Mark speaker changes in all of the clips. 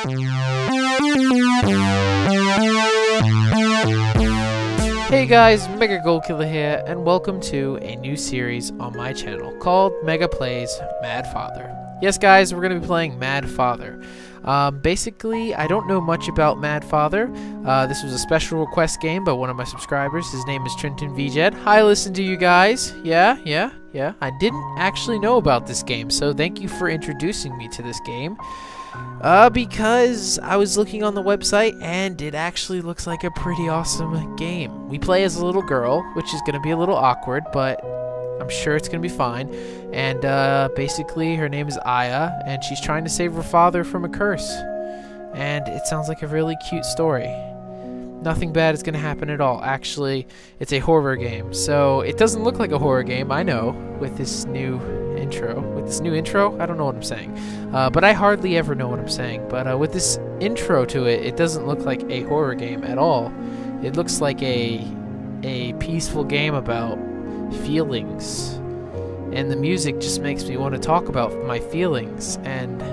Speaker 1: Hey guys, Mega Gold Killer here, and welcome to a new series on my channel called Mega Plays Mad Father. Yes guys, we're going to be playing Mad Father. Basically, I don't know much about Mad Father. This was a special request game by one of my subscribers. His name is Trenton VJed. Hi, listen to you guys. Yeah. I didn't actually know about this game, so thank you for introducing me to this game. Because I was looking on the website and it actually looks like a pretty awesome game. We play as a little girl, which is going to be a little awkward, but I'm sure it's going to be fine. And basically her name is Aya, and she's trying to save her father from a curse. And it sounds like a really cute story. Nothing bad is going to happen at all. Actually, it's a horror game, so it doesn't look like a horror game, I know, with this new intro. I don't know what I'm saying. But I hardly ever know what I'm saying. But with this intro to it, it doesn't look like a horror game at all. It looks like a peaceful game about feelings. And the music just makes me want to talk about my feelings. And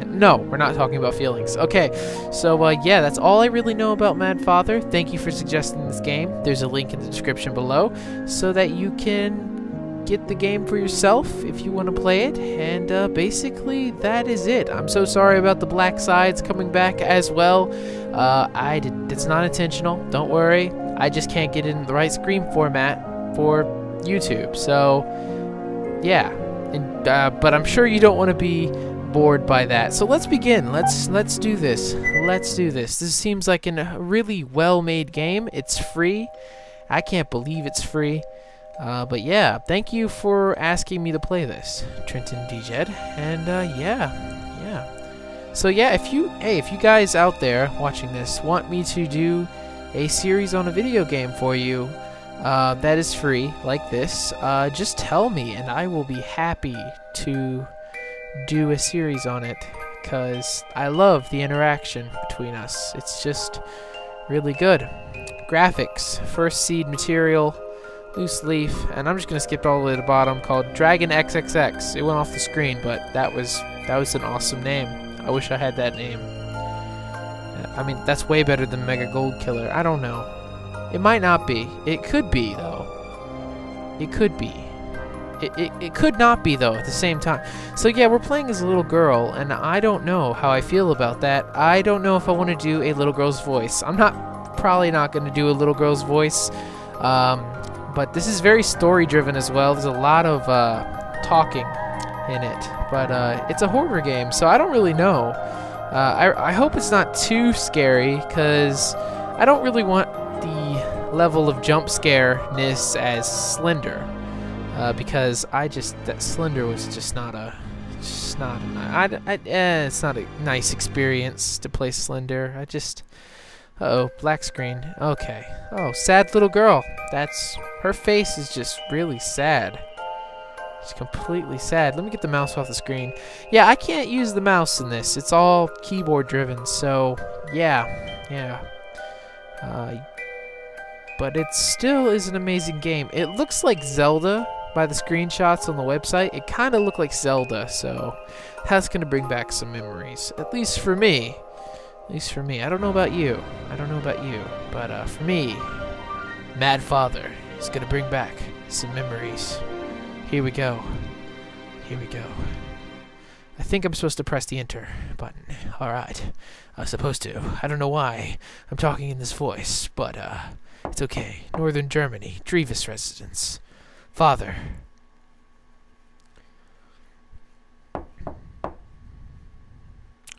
Speaker 1: no, we're not talking about feelings. Okay, so yeah, that's all I really know about Mad Father. Thank you for suggesting this game. There's a link in the description below so that you can get the game for yourself if you want to play it. And basically, that is it. I'm so sorry about the black sides coming back as well. It's not intentional. Don't worry. I just can't get it in the right screen format for YouTube. So, yeah. But I'm sure you don't want to be bored by that. So let's begin. Let's do this. This seems like a really well-made game. It's free. I can't believe it's free. But yeah, thank you for asking me to play this, Trenton VJed. And yeah. So yeah, if you guys out there watching this want me to do a series on a video game for you that is free like this, just tell me and I will be happy to do a series on it, because I love the interaction between us. It's just really good. Graphics, first seed material, loose leaf, and I'm just gonna skip all the way to the bottom, called Dragon XXX. It went off the screen, but that was an awesome name. I wish I had that name. I mean, that's way better than Mega Gold Killer. I don't know. It might not be. It could be though. It could be. It could not be, though, at the same time. So, yeah, we're playing as a little girl, and I don't know how I feel about that. I don't know if I want to do a little girl's voice. I'm probably not going to do a little girl's voice. But this is very story-driven as well. There's a lot of talking in it. But it's a horror game, so I don't really know. I hope it's not too scary, because I don't really want the level of jump scare-ness as Slender. Because that Slender was it's not a nice experience to play Slender. Uh-oh, black screen. Okay. Oh, sad little girl. Her face is just really sad. It's completely sad. Let me get the mouse off the screen. Yeah, I can't use the mouse in this. It's all keyboard driven, so yeah. But it still is an amazing game. It looks like Zelda. By the screenshots on the website, it kind of looked like Zelda, so that's going to bring back some memories. At least for me. I don't know about you. But for me, Mad Father is going to bring back some memories. Here we go. I think I'm supposed to press the enter button. Alright. I was supposed to. I don't know why I'm talking in this voice, but it's okay. Northern Germany, Drevis residence. Father.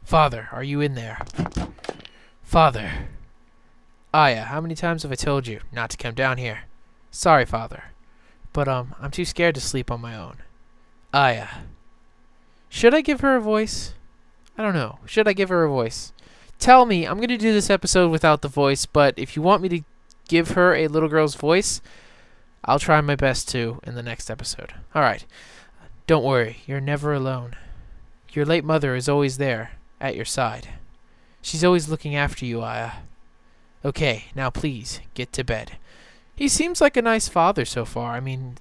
Speaker 1: Father, are you in there? Father. Aya, how many times have I told you not to come down here? Sorry, Father. But, I'm too scared to sleep on my own. Aya. Should I give her a voice? I don't know. Should I give her a voice? Tell me. I'm going to do this episode without the voice, but if you want me to give her a little girl's voice, I'll try my best to in the next episode. Alright. Don't worry. You're never alone. Your late mother is always there, at your side. She's always looking after you, Aya. Okay, now please, get to bed. He seems like a nice father so far. I mean,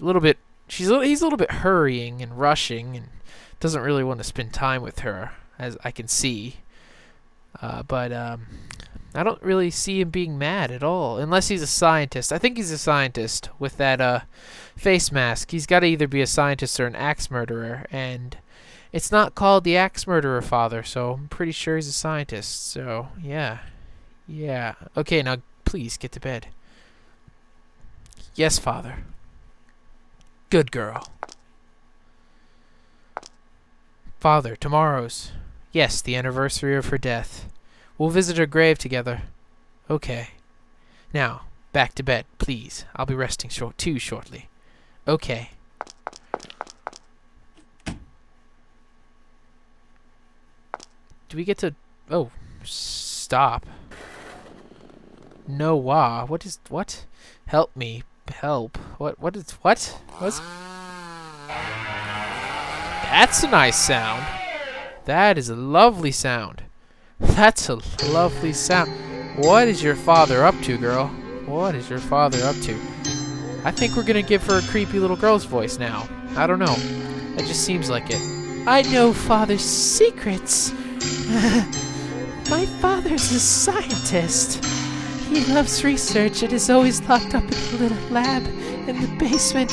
Speaker 1: he's a little bit hurrying and rushing and doesn't really want to spend time with her, as I can see. But I don't really see him being mad at all, unless he's a scientist. I think he's a scientist with that face mask. He's got to either be a scientist or an axe murderer, and it's not called the axe murderer, Father, so I'm pretty sure he's a scientist. So, yeah. Yeah. Okay, now please get to bed. Yes, Father. Good girl. Father, tomorrow's... Yes, the anniversary of her death. We'll visit her grave together. Okay. Now, back to bed, please. I'll be resting too shortly. Okay. Do we get to... Oh, stop. No, what? Help me. Help. What? What's... That's a nice sound. That is a lovely sound. That's a lovely sound. What is your father up to, girl? What is your father up to? I think we're gonna give her a creepy little girl's voice now. I don't know. It just seems like it. I know father's secrets. My father's a scientist. He loves research and is always locked up in a little lab in the basement.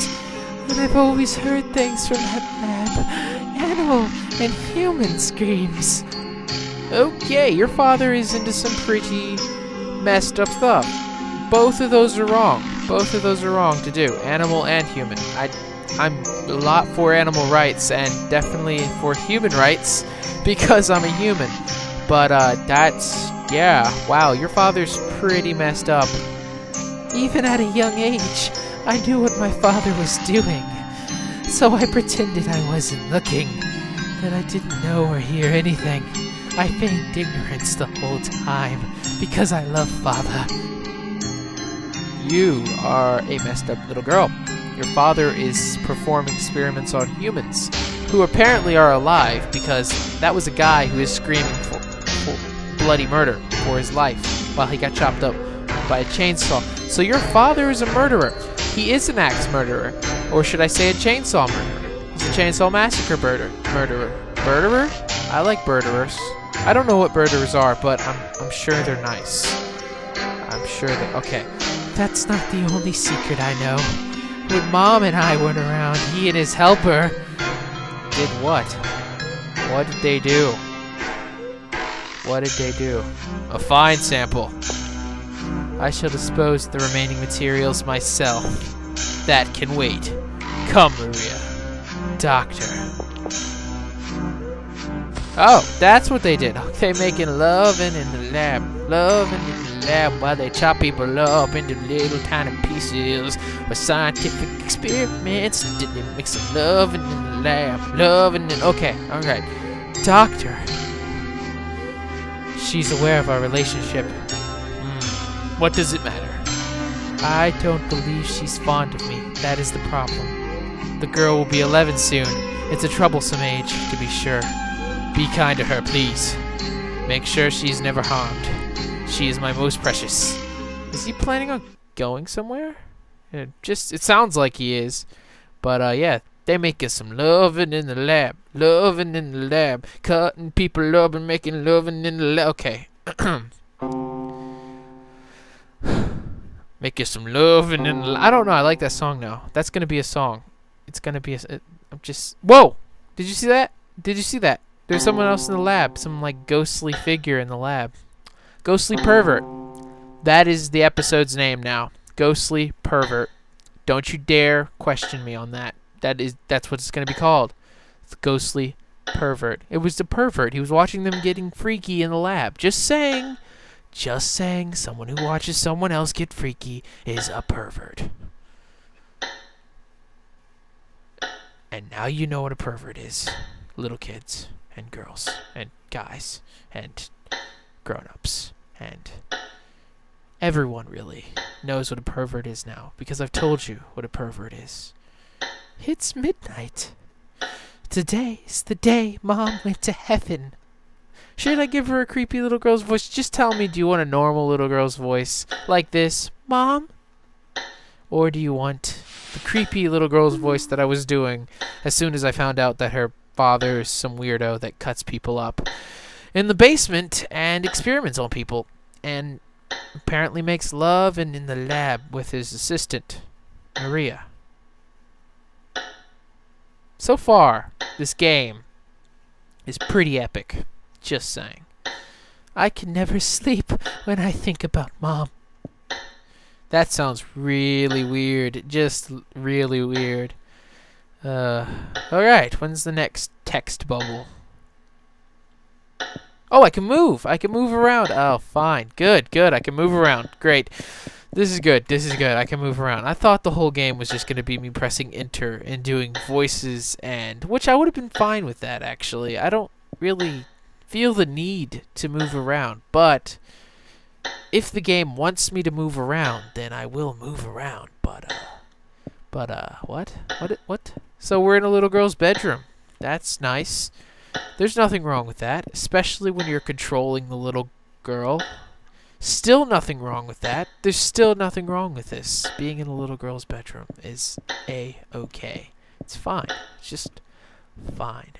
Speaker 1: And I've always heard things from that lab. Animal and human screams. Okay, your father is into some pretty messed up stuff. Both of those are wrong. Both of those are wrong to do. Animal and human. I'm a lot for animal rights and definitely for human rights because I'm a human. But that's... yeah, wow, your father's pretty messed up. Even at a young age, I knew what my father was doing. So I pretended I wasn't looking, that I didn't know or hear anything. I feigned ignorance the whole time, because I love father. You are a messed up little girl. Your father is performing experiments on humans, who apparently are alive, because that was a guy who is screaming for bloody murder for his life, while he got chopped up by a chainsaw. So your father is a murderer. He is an axe murderer. Or should I say a chainsaw murderer? He's a chainsaw massacre murderer. Murderer? I like murderers. I don't know what murderers are, but I'm sure they're nice. I'm sure that... Okay. That's not the only secret I know. When Mom and I weren't around, he and his helper... did what? What did they do? What did they do? A fine sample. I shall dispose of the remaining materials myself. That can wait. Come, Maria. Doctor. Oh, that's what they did. They making loving in the lab. Loving in the lab while they chop people up into little tiny pieces for scientific experiments. And then they make some loving in the lab. Loving in... Okay, alright. Doctor. She's aware of our relationship. What does it matter? I don't believe she's fond of me. That is the problem. The girl will be 11 soon. It's a troublesome age, to be sure. Be kind to her, please. Make sure she's never harmed. She is my most precious. Is he planning on going somewhere? It sounds like he is. But, yeah, they making some loving in the lab. Loving in the lab. Cutting people up and making loving in the lab. Okay. Make you some loving in the lab. I don't know. I like that song now. That's going to be a song. It's going to be I'm just... Whoa! Did you see that? Did you see that? There's someone else in the lab. Some, like, ghostly figure in the lab. Ghostly Pervert. That is the episode's name now. Ghostly Pervert. Don't you dare question me on that. That's what it's going to be called. The Ghostly Pervert. It was the pervert. He was watching them getting freaky in the lab. Just saying. Just saying. Someone who watches someone else get freaky is a pervert. And now you know what a pervert is. Little kids and girls and guys and grown-ups and everyone really knows what a pervert is now because I've told you what a pervert is. It's midnight. Today's the day Mom went to heaven. Should I give her a creepy little girl's voice? Just tell me, do you want a normal little girl's voice like this, Mom? Or do you want the creepy little girl's voice that I was doing as soon as I found out that her father is some weirdo that cuts people up in the basement and experiments on people, and apparently makes love and in the lab with his assistant, Maria. So far, this game is pretty epic. Just saying. I can never sleep when I think about Mom. That sounds really weird. Just really weird. Alright, when's the next text bubble? Oh, I can move! I can move around. Oh, fine. Good, good. I can move around. Great. This is good. This is good. I can move around. I thought the whole game was just going to be me pressing enter and doing voices, and which I would have been fine with that, actually. I don't really feel the need to move around, but if the game wants me to move around, then I will move around. But what? What? So we're in a little girl's bedroom. That's nice. There's nothing wrong with that, especially when you're controlling the little girl. Still nothing wrong with that. There's still nothing wrong with this. Being in a little girl's bedroom is A-okay. It's fine. It's just fine.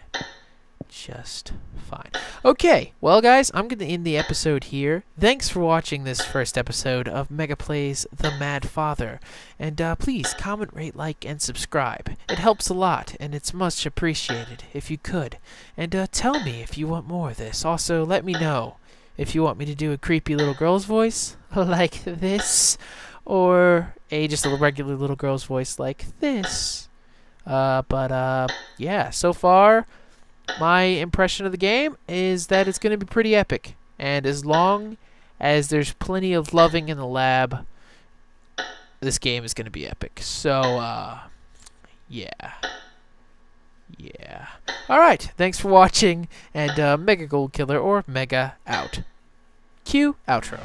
Speaker 1: Just fine. Okay, well guys, I'm going to end the episode here. Thanks for watching this first episode of Megaplay's The Mad Father. And please comment, rate, like, and subscribe. It helps a lot, and it's much appreciated if you could. And tell me if you want more of this. Also, let me know if you want me to do a creepy little girl's voice like this, or just a regular little girl's voice like this. Yeah, so far my impression of the game is that it's going to be pretty epic. And as long as there's plenty of loving in the lab, this game is going to be epic. So, yeah. Yeah. Alright, thanks for watching, and Mega Gold Killer, or Mega, out. Cue outro.